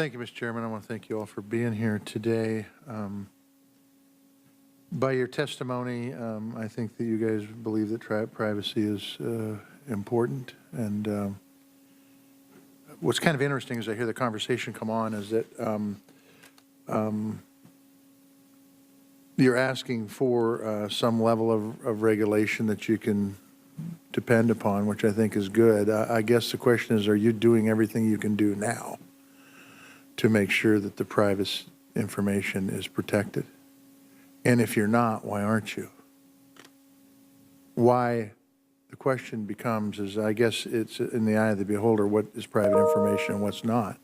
Thank you, Mr. Chairman. I want to thank you all for being here today. By your testimony, I think that you guys believe that privacy is important. And what's kind of interesting as I hear the conversation come on is that you're asking for some level of regulation that you can depend upon, which I think is good. I guess the question is, are you doing everything you can do now to make sure that the private information is protected? And if you're not, why aren't you? Why, the question becomes is, I guess it's in the eye of the beholder, what is private information and what's not.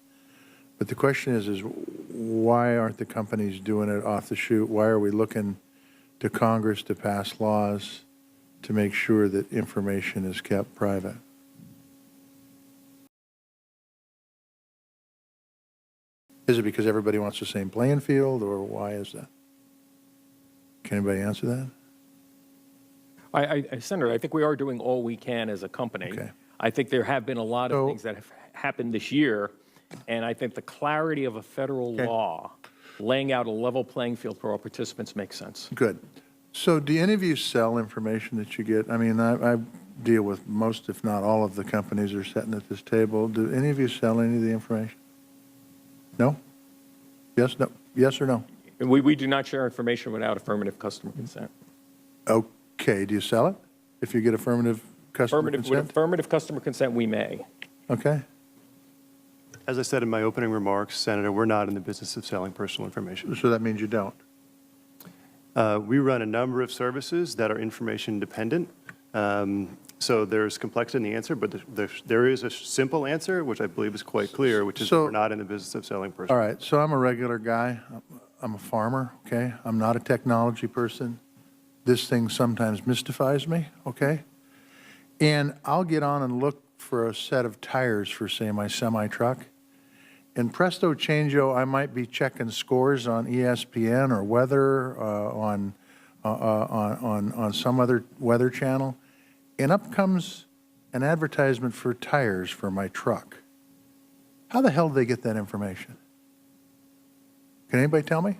But the question is why aren't the companies doing it off the chute? Why are we looking to Congress to pass laws to make sure that information is kept private? Is it because everybody wants the same playing field, or why is that? Can anybody answer that? Senator, I think we are doing all we can as a company. Okay. I think there have been a lot of things that have happened this year, and I think the clarity of a federal law laying out a level playing field for all participants makes sense. Good. So do any of you sell information that you get? I mean, I deal with most, if not all, of the companies that are sitting at this table. Do any of you sell any of the information? No? Yes, no? Yes or no? And we do not share information without affirmative customer consent. Okay. Do you sell it if you get affirmative customer consent? With affirmative customer consent, we may. Okay. As I said in my opening remarks, Senator, we're not in the business of selling personal information. So that means you don't? We run a number of services that are information dependent. So there's complexity in the answer, but there is a simple answer, which I believe is quite clear, which is we're not in the business of selling personal. All right. So I'm a regular guy. I'm a farmer, okay? I'm not a technology person. This thing sometimes mystifies me, okay? And I'll get on and look for a set of tires for, say, my semi-truck. And presto changeo, I might be checking scores on ESPN or weather on some other weather channel, and up comes an advertisement for tires for my truck. How the hell do they get that information? Can anybody tell me?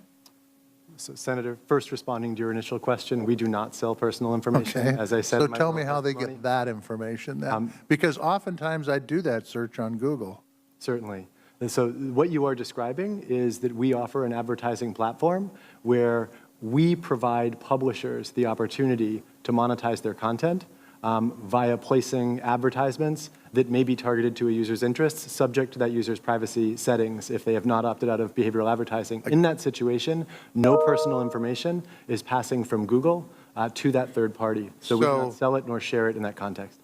So, Senator, first responding to your initial question, we do not sell personal information. Okay. As I said, so tell me how they get that information then. Because oftentimes I do that search on Google. Certainly. And so what you are describing is that we offer an advertising platform where we provide publishers the opportunity to monetize their content via placing advertisements that may be targeted to a user's interests, subject to that user's privacy settings if they have not opted out of behavioral advertising. In that situation, no personal information is passing from Google to that third party. So we do not sell it nor share it in that context.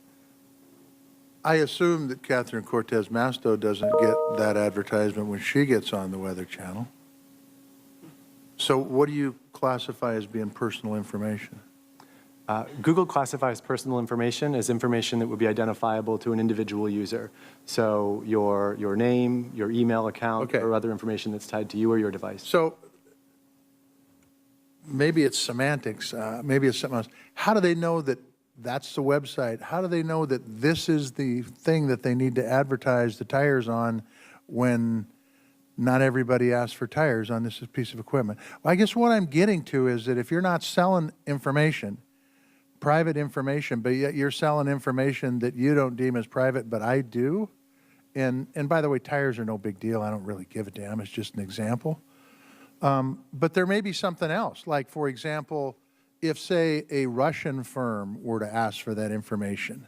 I assume that Catherine Cortez Masto doesn't get that advertisement when she gets on the Weather Channel. So what do you classify as being personal information? Google classifies personal information as information that would be identifiable to an individual user. So your name, your email account, or other information that's tied to you or your device. So maybe it's semantics, maybe it's something else. How do they know that that's the website? How do they know that this is the thing that they need to advertise the tires on when not everybody asks for tires on this piece of equipment? Well, I guess what I'm getting to is that if you're not selling information, private information, but yet you're selling information that you don't deem as private, but I do, and by the way, tires are no big deal. I don't really give a damn. It's just an example. But there may be something else. Like, for example, if, say, a Russian firm were to ask for that information,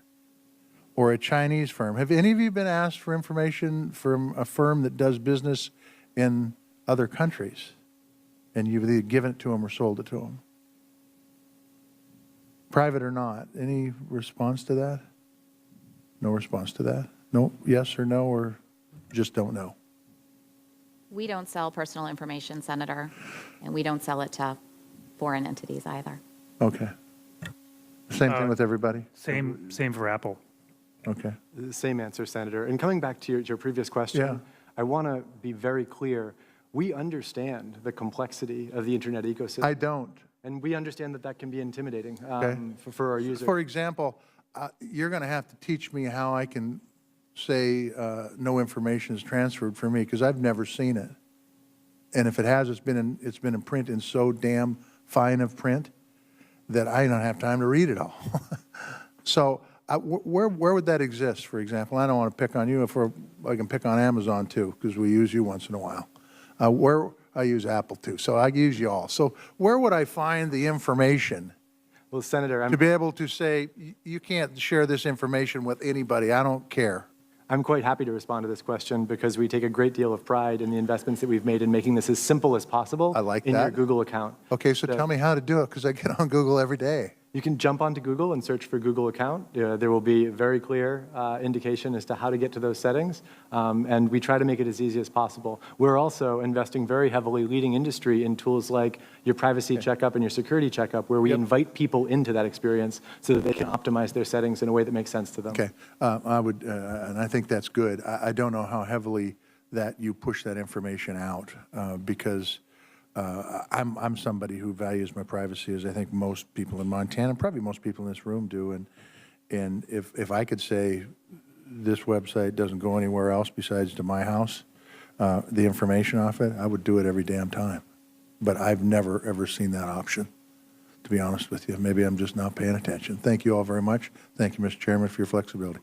or a Chinese firm, have any of you been asked for information from a firm that does business in other countries, and you've either given it to them or sold it to them? Private or not? Any response to that? No response to that? No, yes or no, or just don't know? We don't sell personal information, Senator, and we don't sell it to foreign entities either. Okay. Same thing with everybody? Same for Apple. Okay. The same answer, Senator. And coming back to your previous question, I want to be very clear. We understand the complexity of the internet ecosystem. I don't. And we understand that that can be intimidating for our users. For example, you're going to have to teach me how I can say no information is transferred for me? Because I've never seen it. And if it has, it's been in print in so damn fine of print that I don't have time to read it all. So where would that exist, for example? I don't want to pick on you. I can pick on Amazon too, because we use you once in a while. Where I use Apple too, so I use you all. So where would I find the information Well, Senator, to be able to say, you can't share this information with anybody, I don't care? I'm quite happy to respond to this question because we take a great deal of pride in the investments that we've made in making this as simple as possible I like in your that. Google account. Okay, so tell me how to do it, because I get on Google every day. You can jump onto Google and search for Google account. There will be a very clear indication as to how to get to those settings, and we try to make it as easy as possible. We're also investing very heavily, leading industry in tools like your privacy checkup and your security checkup, where we invite people into that experience so that they can optimize their settings in a way that makes sense to them. Okay, I would, and I think that's good. I don't know how heavily that you push that information out, because I'm somebody who values my privacy, as I think most people in Montana, probably most people in this room do. And if I could say this website doesn't go anywhere else besides to my house, the information off it, I would do it every damn time. But I've never, ever seen that option, to be honest with you. Maybe I'm just not paying attention. Thank you all very much. Thank you, Mr. Chairman, for your flexibility.